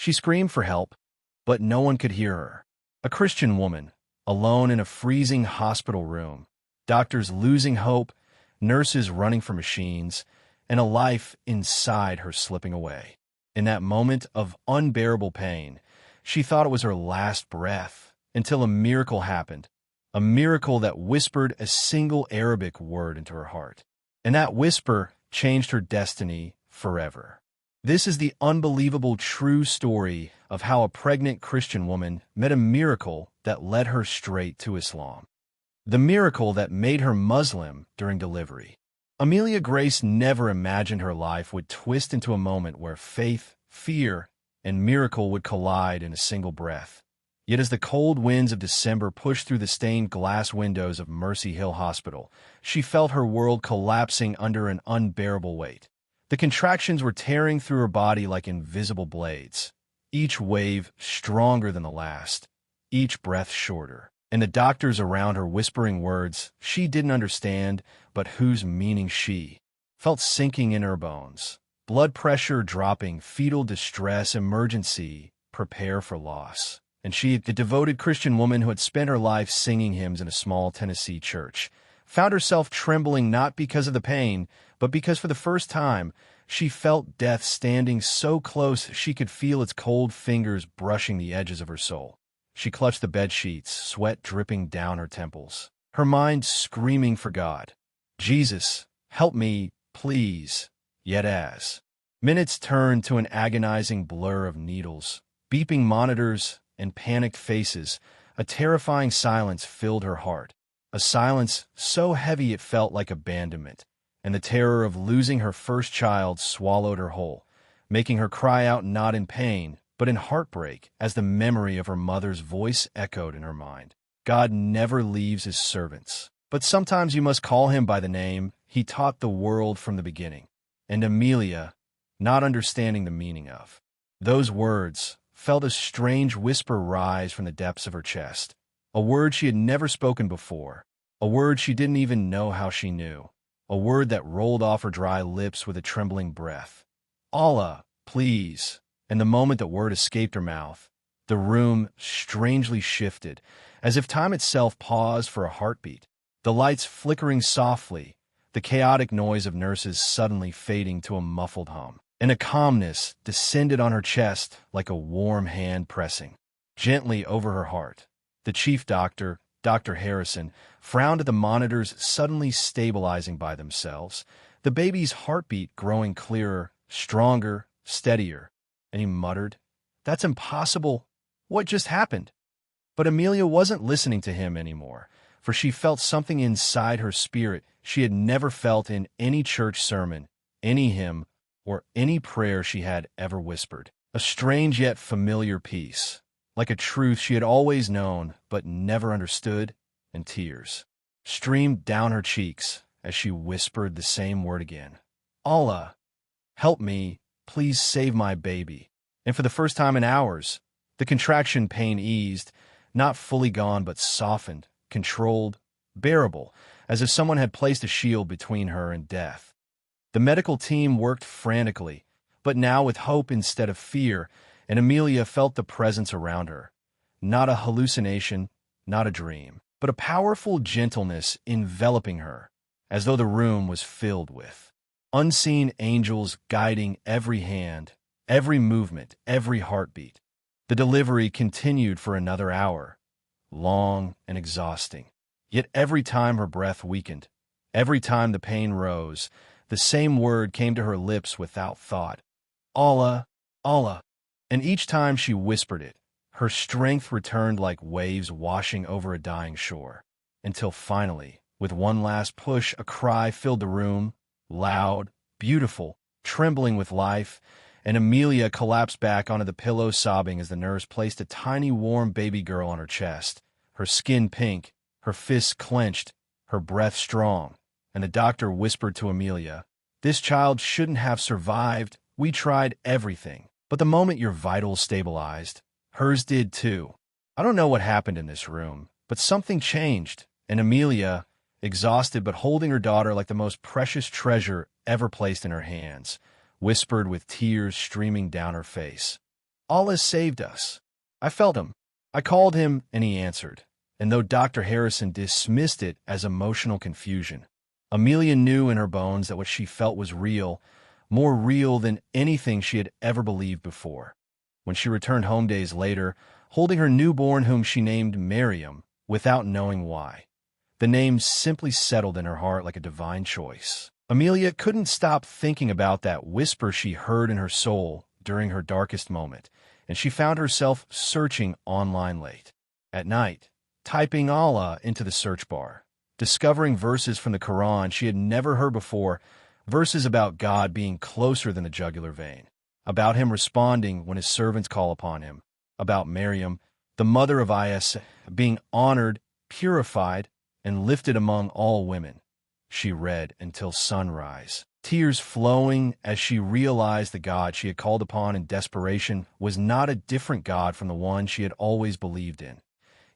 She screamed for help, but no one could hear her. A Christian woman, alone in a freezing hospital room, doctors losing hope, nurses running for machines, and a life inside her slipping away. In that moment of unbearable pain, she thought it was her last breath, until a miracle happened, a miracle that whispered a single Arabic word into her heart. And that whisper changed her destiny forever. This is the unbelievable true story of how a pregnant Christian woman met a miracle that led her straight to Islam. The miracle that made her Muslim during delivery. Amelia Grace never imagined her life would twist into a moment where faith, fear, and miracle would collide in a single breath. Yet as the cold winds of December pushed through the stained glass windows of Mercy Hill Hospital, she felt her world collapsing under an unbearable weight. The contractions were tearing through her body like invisible blades, each wave stronger than the last, each breath shorter. And the doctors around her whispering words she didn't understand, but whose meaning she felt sinking in her bones. Blood pressure dropping, fetal distress, emergency, prepare for loss. And she, the devoted Christian woman who had spent her life singing hymns in a small Tennessee church, found herself trembling not because of the pain, but because for the first time she felt death standing so close she could feel its cold fingers brushing the edges of her soul. She clutched the bed sheets, sweat dripping down her temples, her mind screaming for God. Jesus, help me, please. Yet as minutes turned to an agonizing blur of needles, beeping monitors, and panicked faces, a terrifying silence filled her heart. A silence so heavy it felt like abandonment, and the terror of losing her first child swallowed her whole, making her cry out not in pain, but in heartbreak as the memory of her mother's voice echoed in her mind. God never leaves his servants, but sometimes you must call him by the name he taught the world from the beginning. And Amelia, not understanding the meaning of those words, felt a strange whisper rise from the depths of her chest, a word she had never spoken before, a word she didn't even know how she knew, a word that rolled off her dry lips with a trembling breath. Allah, please. And the moment the word escaped her mouth, the room strangely shifted, as if time itself paused for a heartbeat. The lights flickering softly, the chaotic noise of nurses suddenly fading to a muffled hum, and a calmness descended on her chest like a warm hand pressing gently over her heart. The chief doctor, Dr. Harrison, frowned at the monitors suddenly stabilizing by themselves, the baby's heartbeat growing clearer, stronger, steadier. And he muttered, "That's impossible. What just happened?" But Amelia wasn't listening to him anymore, for she felt something inside her spirit she had never felt in any church sermon, any hymn, or any prayer she had ever whispered. A strange yet familiar peace, like a truth she had always known but never understood, and tears streamed down her cheeks as she whispered the same word again. Allah, help me. Please save my baby. And for the first time in hours, the contraction pain eased, not fully gone but softened, controlled, bearable, as if someone had placed a shield between her and death. The medical team worked frantically, but now with hope instead of fear, and Amelia felt the presence around her. Not a hallucination, not a dream, but a powerful gentleness enveloping her, as though the room was filled with unseen angels guiding every hand, every movement, every heartbeat. The delivery continued for another hour, long and exhausting. Yet every time her breath weakened, every time the pain rose, the same word came to her lips without thought. Allah, Allah. And each time she whispered it, her strength returned like waves washing over a dying shore, until finally, with one last push, a cry filled the room, loud, beautiful, trembling with life, and Amelia collapsed back onto the pillow sobbing as the nurse placed a tiny warm baby girl on her chest, her skin pink, her fists clenched, her breath strong, and the doctor whispered to Amelia, "This child shouldn't have survived. We tried everything. But the moment your vitals stabilized, hers did too." I don't know what happened in this room, but something changed, and Amelia, exhausted but holding her daughter like the most precious treasure ever placed in her hands, whispered with tears streaming down her face, Allah saved us. I felt him. I called him, and he answered. And though Dr. Harrison dismissed it as emotional confusion, Amelia knew in her bones that what she felt was real, more real than anything she had ever believed before. When she returned home days later, holding her newborn whom she named Miriam, without knowing why, the name simply settled in her heart like a divine choice. Amelia couldn't stop thinking about that whisper she heard in her soul during her darkest moment, and she found herself searching online late at night, typing Allah into the search bar, discovering verses from the Quran she had never heard before, verses about God being closer than the jugular vein, about him responding when his servants call upon him, about Miriam, the mother of Isa, being honored, purified, and lifted among all women. She read until sunrise, tears flowing as she realized the God she had called upon in desperation was not a different God from the one she had always believed in.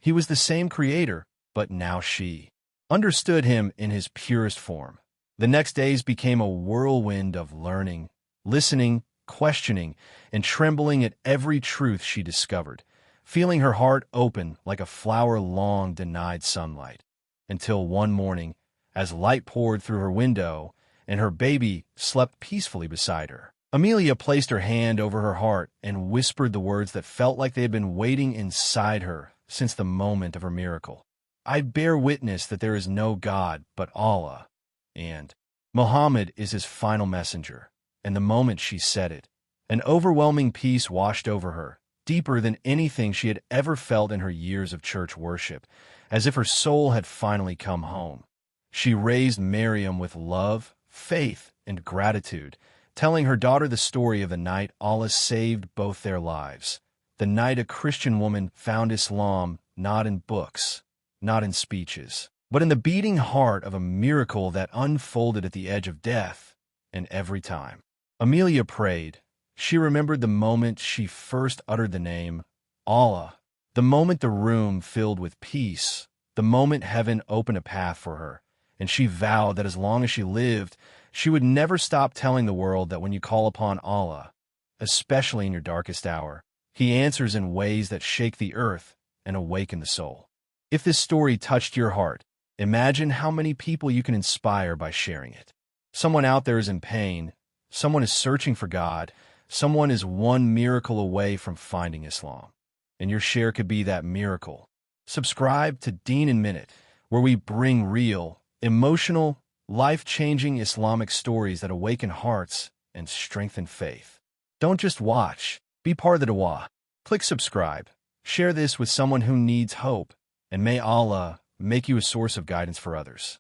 He was the same creator, but now she understood him in his purest form. The next days became a whirlwind of learning, listening, questioning, and trembling at every truth she discovered, feeling her heart open like a flower long denied sunlight. Until one morning, as light poured through her window and her baby slept peacefully beside her, Amelia placed her hand over her heart and whispered the words that felt like they had been waiting inside her since the moment of her miracle. I bear witness that there is no God but Allah, and Muhammad is his final messenger. And the moment she said it, an overwhelming peace washed over her, deeper than anything she had ever felt in her years of church worship, as if her soul had finally come home. She raised Miriam with love, faith, and gratitude, telling her daughter the story of the night Allah saved both their lives, the night a Christian woman found Islam not in books, not in speeches, but in the beating heart of a miracle that unfolded at the edge of death, and every time Amelia prayed, she remembered the moment she first uttered the name Allah, the moment the room filled with peace, the moment heaven opened a path for her, and she vowed that as long as she lived, she would never stop telling the world that when you call upon Allah, especially in your darkest hour, He answers in ways that shake the earth and awaken the soul. If this story touched your heart, imagine how many people you can inspire by sharing it. Someone out there is in pain, someone is searching for God, someone is one miracle away from finding Islam, and your share could be that miracle. Subscribe to Deen in Minute, where we bring real, emotional, life-changing Islamic stories that awaken hearts and strengthen faith. Don't just watch, be part of the dua. Click subscribe, share this with someone who needs hope, and may Allah make you a source of guidance for others.